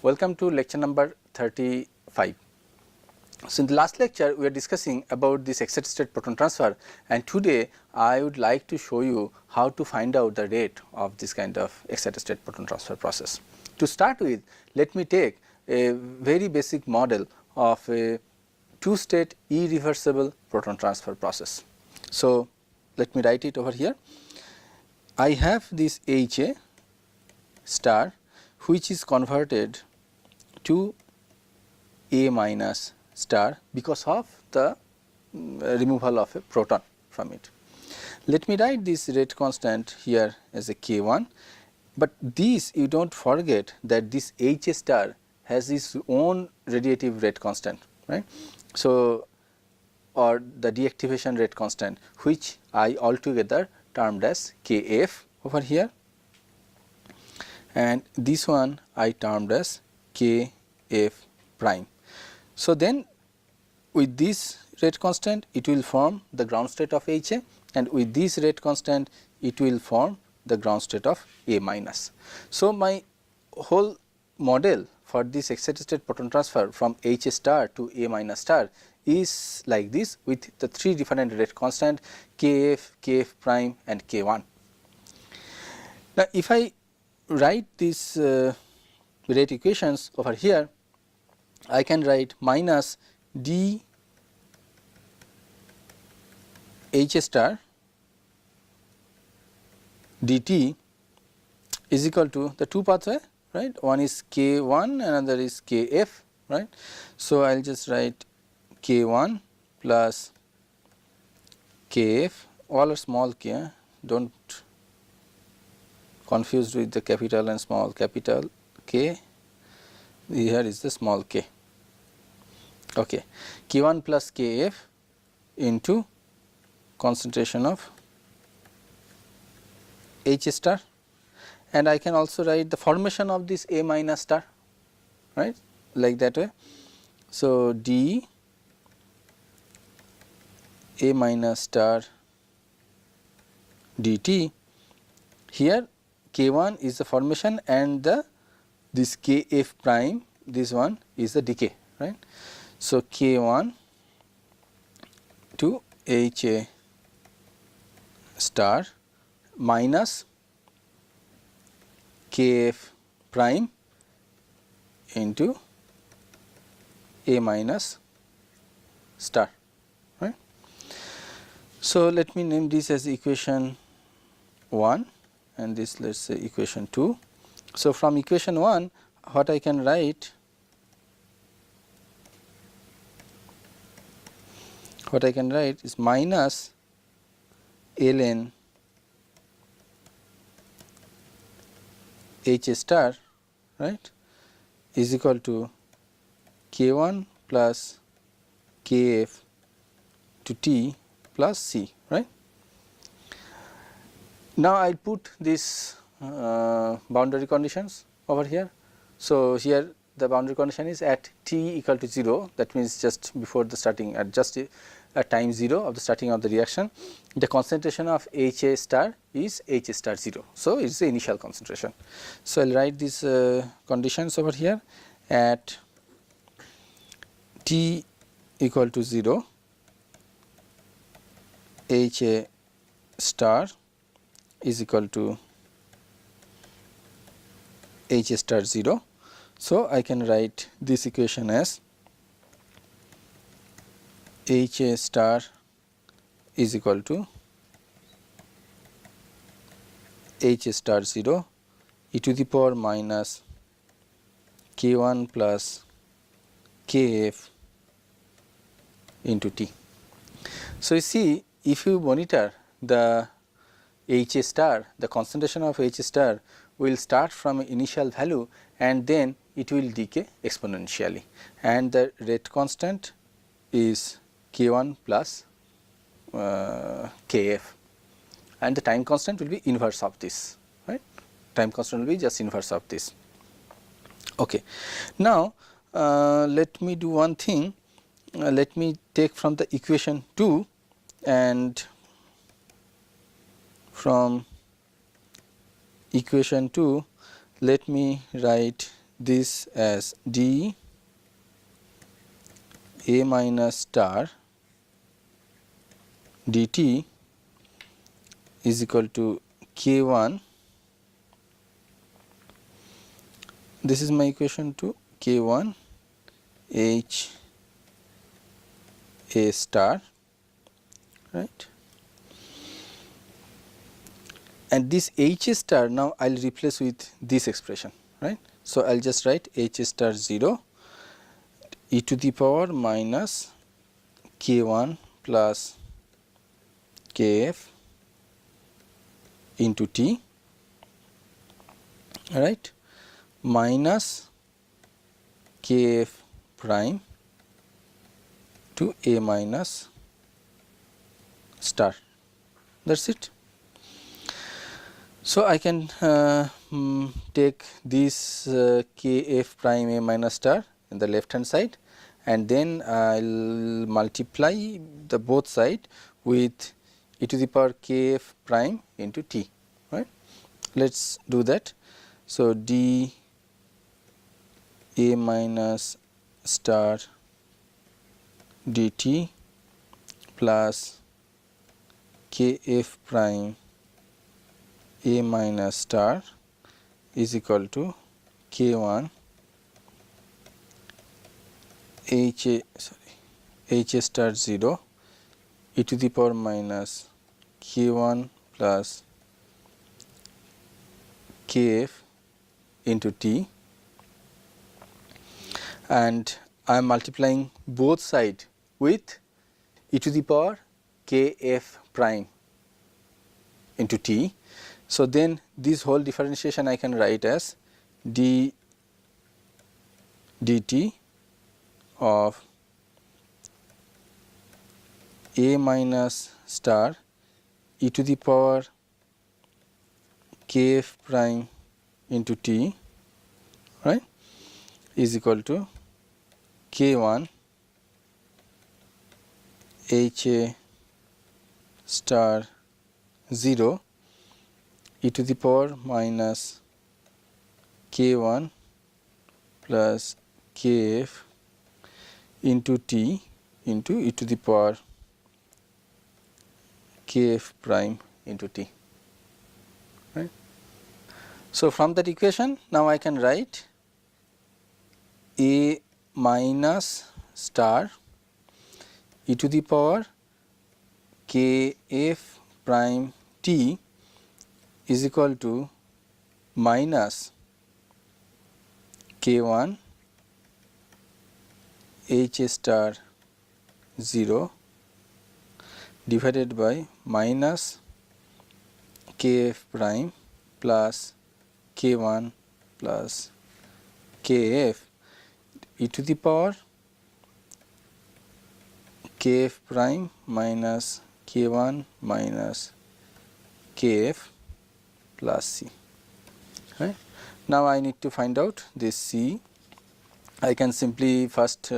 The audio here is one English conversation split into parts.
Welcome to lecture number 35. So, in the last lecture we are discussing about this excited state proton transfer, and today I would like to show you how to find out the rate of this kind of excited state proton transfer process. To start with, let me take a very basic model of a two-state irreversible proton transfer process. So, let me write it over here. I have this HA star which is converted to A minus star because of the removal of a proton from it. Let me write this rate constant here as a K1, but this you do not forget that this HA star has its own radiative rate constant, right. So, or the deactivation rate constant, which I altogether termed as Kf over here, and this one I termed as Kf prime. So, then with this rate constant it will form the ground state of HA, and with this rate constant it will form the ground state of A minus. So, my whole model for this excited state proton transfer from HA star to A minus star is like this, with the three different rate constant Kf, Kf prime and K1. Now, if I write these rate equations over here, I can write minus d HA star dt is equal to the two pathway, right. One is K1, another is Kf, right. So, I will just write K1 plus Kf, all are small k, do not confused with the capital and small capital K, here is the small k. Okay. K1 plus Kf into concentration of HA star, and I can also write the formation of this A minus star, right, like that way. So, d A minus star dt, here K1 is the formation and the this Kf prime, this one is the decay, right. So, K1 to HA star minus Kf prime into A minus star, right. So, let me name this as equation 1 and this let us say equation 2. So, from equation 1 what I can write, is minus ln HA star, right, is equal to K1 plus Kf to T plus C, right. Now, I will put this boundary conditions over here. So, here the boundary condition is at t equal to 0, that means just before the starting at just at time 0 of the starting of the reaction, the concentration of HA star is HA star 0. So, it is the initial concentration. So, I will write these conditions over here at t equal to 0, HA star is equal to HA star 0. So, I can write this equation as HA star is equal to HA star 0 e to the power minus K1 plus Kf into T. So, you see, if you monitor the HA star, the concentration of HA star will start from an initial value and then it will decay exponentially, and the rate constant is K1 plus Kf, and the time constant will be inverse of this, right. Time constant will be just inverse of this. Okay. Now, let me do one thing, let me take from the equation 2, and from equation 2 let me write this as d a minus star dt is equal to k1. This is my equation to k1 h a star, right, and this h a star now I will replace with this expression, right. So, I will just write h a star 0 e to the power minus k1 plus kf into t, right, minus kf prime to a minus star, that is it. So, I can take this kf prime a minus star in the left hand side, and then I will multiply the both side with e to the power kf prime into t, right. Let us do that. So, d a minus star dt plus kf prime a minus star is equal to k1 h a star 0 e to the power minus k1 plus kf into t, and I am multiplying both sides with e to the power kf prime into t. So, then this whole differentiation I can write as d dt of a minus star e to the power kf prime into t, right, is equal to k1 h a star 0 e to the power minus k1 plus kf into t into e to the power kf prime into t, right. So, from that equation now I can write a minus star e to the power kf prime t is equal to minus k1 h star 0 divided by minus kf prime plus k1 plus kf e to the power kf prime minus k1 minus kf plus c, right. Now, I need to find out this c. I can simply first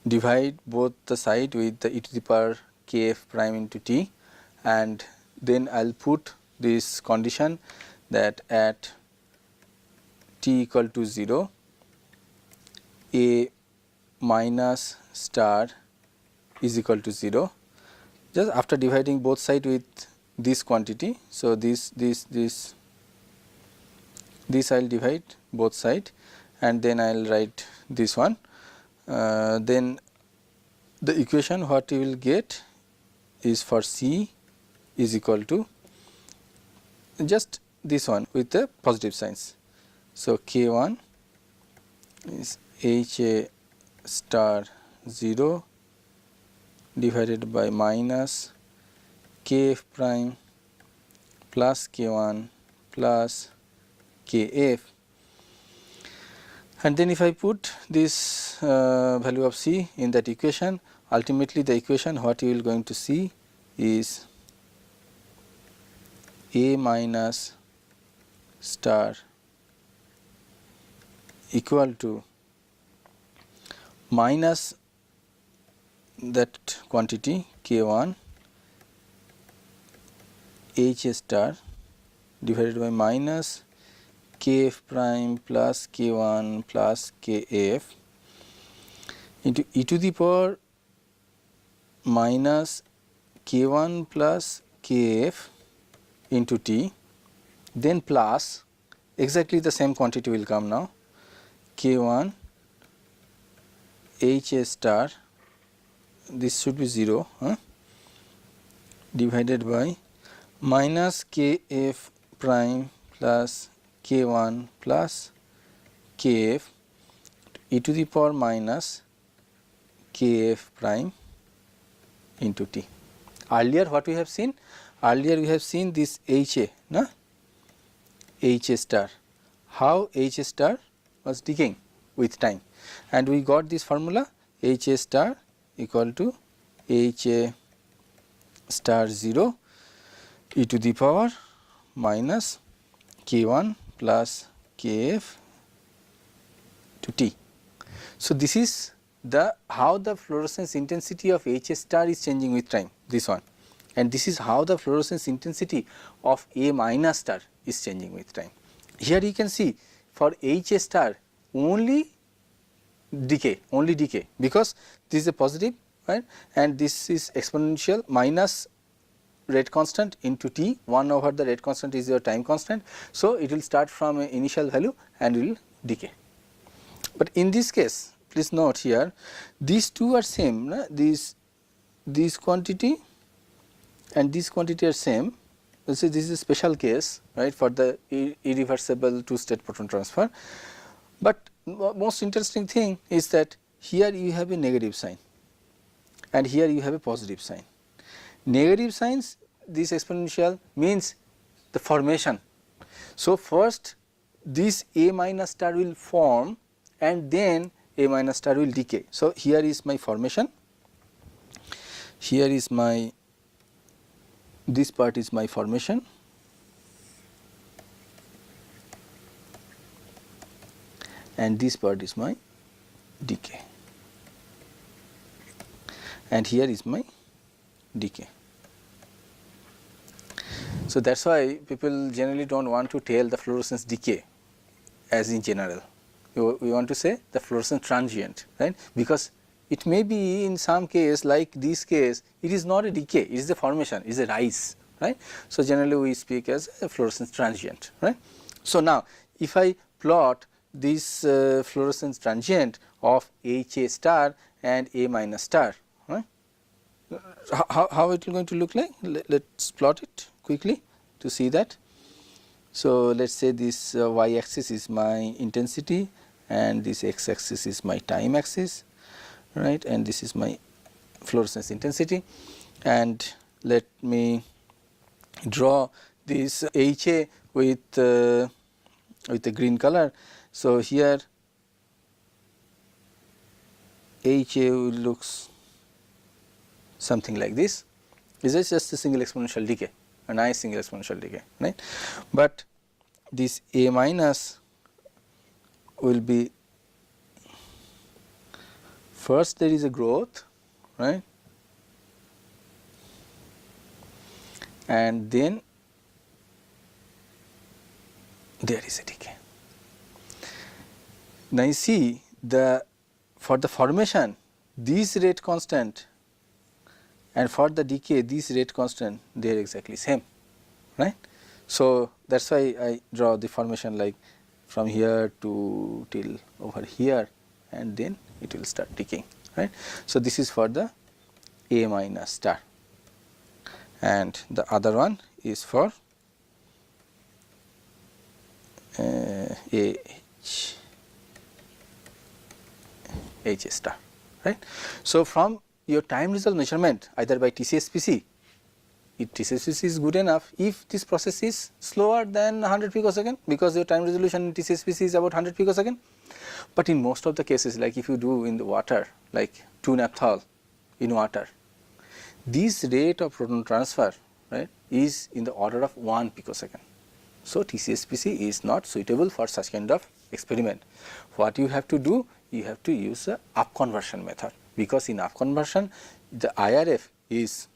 divide both the side with the e to the power kf prime into t, and then I will put this condition that at t equal to 0 a minus star is equal to 0, just after dividing both sides with this quantity. So, this I will divide both sides, and then I will write this one. Then the equation what you will get is for c is equal to just this one with the positive signs. So, k1 is h a star 0 divided by minus kf prime plus k1 plus kf, and then if I put this value of c in that equation, ultimately the equation what you will going to see is a minus star equal to minus that quantity k1 h star divided by minus kf prime plus k1 plus kf into e to the power minus k1 plus kf into t, then plus exactly the same quantity will come now, k1 HA star, this should be 0, divided by minus kf prime plus k1 plus kf e to the power minus kf prime into t. Earlier what we have seen? Earlier we have seen this HA, na? HA star, how HA star was decaying with time, and we got this formula HA star equal to HA star 0 e to the power minus k1 plus kf to t. So, this is the how the fluorescence intensity of HA star is changing with time, this one, and this is how the fluorescence intensity of A minus star is changing with time. Here you can see for HA star only decay, because this is a positive, right, and this is exponential minus rate constant into t, 1 over the rate constant is your time constant. So, it will start from an initial value and will decay. But in this case, please note here, these two are same, na? This quantity and this quantity are same. This is a special case, right, for the irreversible two state proton transfer. But most interesting thing is that here you have a negative sign and here you have a positive sign. Negative signs, this exponential means the formation. So, first this A minus star will form and then A minus star will decay. So, here is my formation, here is my, this part is my formation, and this part is my decay, and here is my decay. So, that is why people generally do not want to tell the fluorescence decay as in general. We want to say the fluorescence transient, right, because it may be in some case like this case it is not a decay, it is a formation, it is a rise, right. So, generally we speak as a fluorescence transient, right. So, now if I plot this fluorescence transient of HA star and A minus star, right, how it is going to look like? Let us plot it quickly to see that. So, let us say this y axis is my intensity and this x axis is my time axis, right, and this is my fluorescence intensity, and let me draw this HA with the green color. So, here HA looks something like this. This is just a single exponential decay, a nice single exponential decay, right. But this A minus will be, first there is a growth, right, and then there is a decay. Now, you see for the formation this rate constant and for the decay this rate constant, they are exactly same, right. So, that is why I draw the formation like from here to till over here and then it will start decaying, right. So, this is for the A minus star and the other one is for HA star, right. So, from your time result measurement either by TCSPC, if TCSPC is good enough, if this process is slower than 100 picosecond, because your time resolution in TCSPC is about 100 picosecond, but in most of the cases like if you do in the water like 2 naphthol in water, this rate of proton transfer, right, is in the order of 1 picosecond. So, TCSPC is not suitable for such kind of experiment. What you have to do? You have to use the up conversion method, because in up conversion the IRF is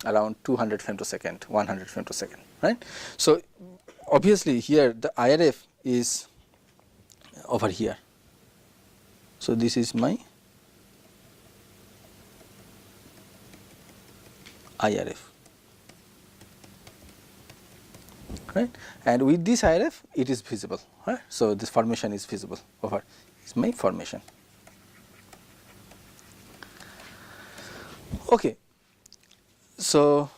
around 200 femtosecond, 100 femtosecond, right. So, obviously here the IRF is over here. So, this is my IRF, right, and with this IRF it is visible, right. So, this formation is visible over is my formation. Okay. So,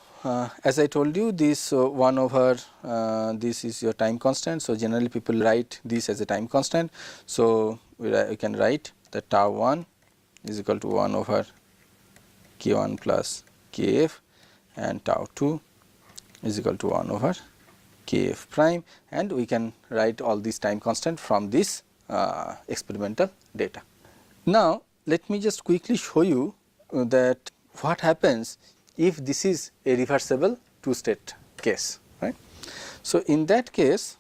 as I told you, this 1 over this is your time constant. So, generally people write this as a time constant. So, we can write that tau 1 is equal to 1 over k 1 plus k f, and tau 2 is equal to 1 over k f prime, and we can write all these time constant from this experimental data. Now, let me just quickly show you that what happens if this is a reversible two state case, right. So, in that case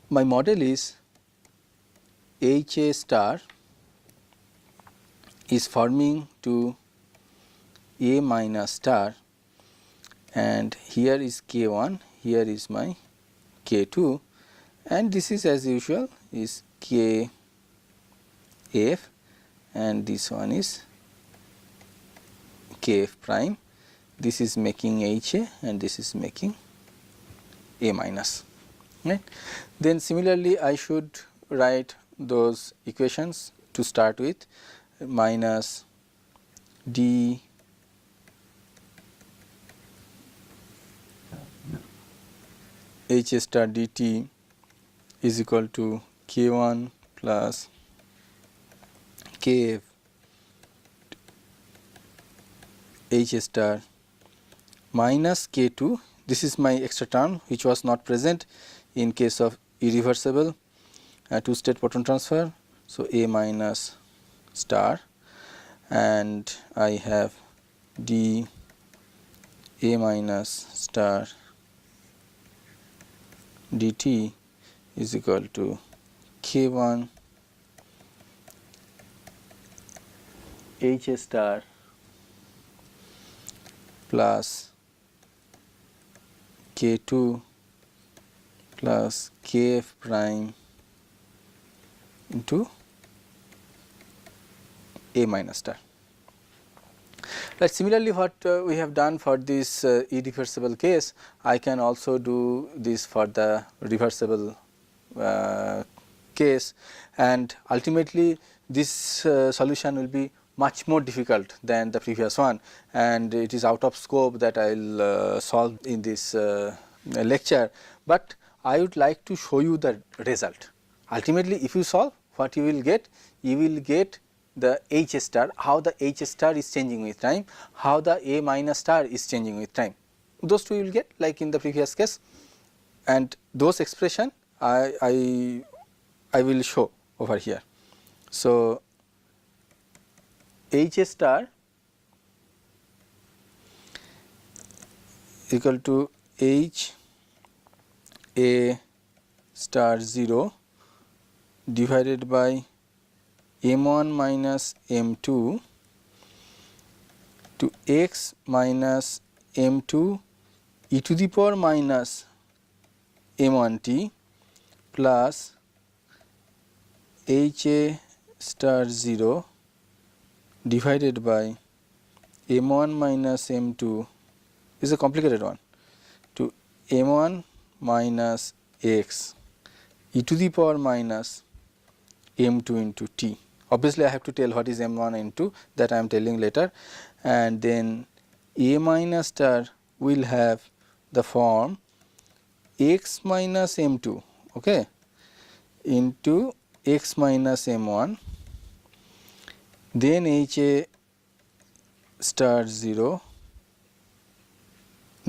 my model is H A star is forming to A minus star, and here is K 1, here is my K 2, and this is as usual is K F, and this one is K f prime. This is making H A and this is making A minus, right. Then similarly I should write those equations to start with, minus d H A star dt is equal to K 1 plus K f H A star minus K 2. This is my extra term which was not present in case of irreversible two state proton transfer. So, A minus star, and I have d A minus star dt is equal to K 1 H A star plus K 2 plus K f prime into A minus star. Right. Similarly, what we have done for this irreversible case, I can also do this for the reversible case, and ultimately this solution will be much more difficult than the previous one, and it is out of scope that I will solve in this lecture, but I would like to show you the result. Ultimately, if you solve, what you will get? You will get the H star, how the H star is changing with time, how the A minus star is changing with time. Those two you will get like in the previous case, and those expression I will show over here. So, H star equal to H A star 0 divided by m1 minus m2 to x minus m2 e to the power minus m1t plus H A star 0 divided by m1 minus m2 is a complicated one to m1 minus x e to the power minus m2 into t. Obviously, I have to tell what is m1 and 2, that I am telling later, and then A minus star will have the form x minus m2 okay, into x minus m1, then H A star 0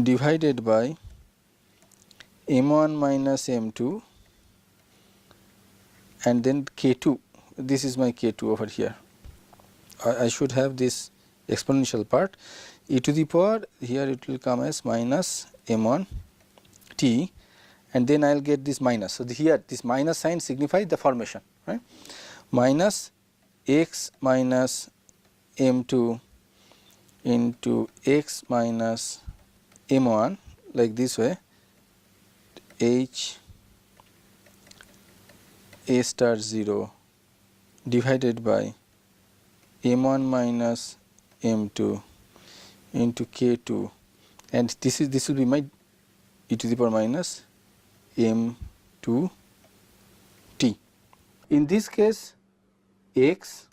divided by m1 minus m2, and then K2. This is my K2 over here. I should have this exponential part e to the power, here it will come as minus m1 t, and then I will get this minus. So, here this minus sign signifies the formation, right, minus x minus m2 into x minus m1 like this way, H A star 0 divided by m1 minus m2 into k2, and this will be my e to the power minus m2 t. In this case, x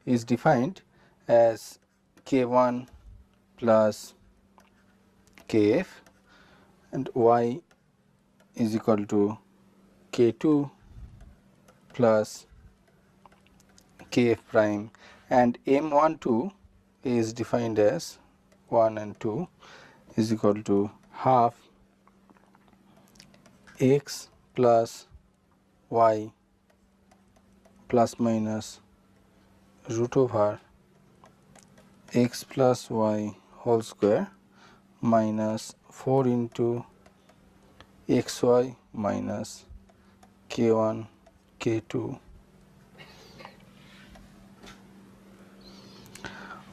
is defined as k1 plus kf and y is equal to k2 plus kf prime, and m12 is defined as 1 and 2 is equal to half x plus y plus minus root over x plus y whole square minus 4 into xy minus k1 k2.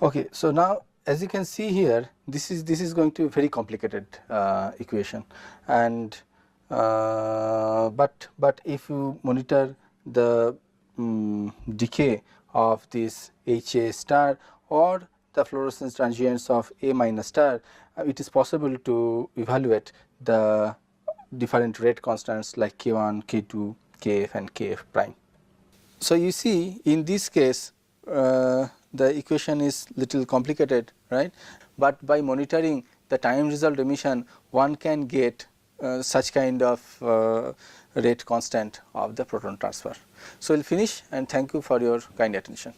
Okay, so now as you can see here, this is going to be a very complicated equation, and but if you monitor the decay of this HA star or the fluorescence transients of A minus star, it is possible to evaluate the different rate constants like K1, K2, Kf and Kf prime. So you see, in this case the equation is little complicated, right, but by monitoring the time resolved emission one can get such kind of rate constant of the proton transfer. So, we will finish, and thank you for your kind attention.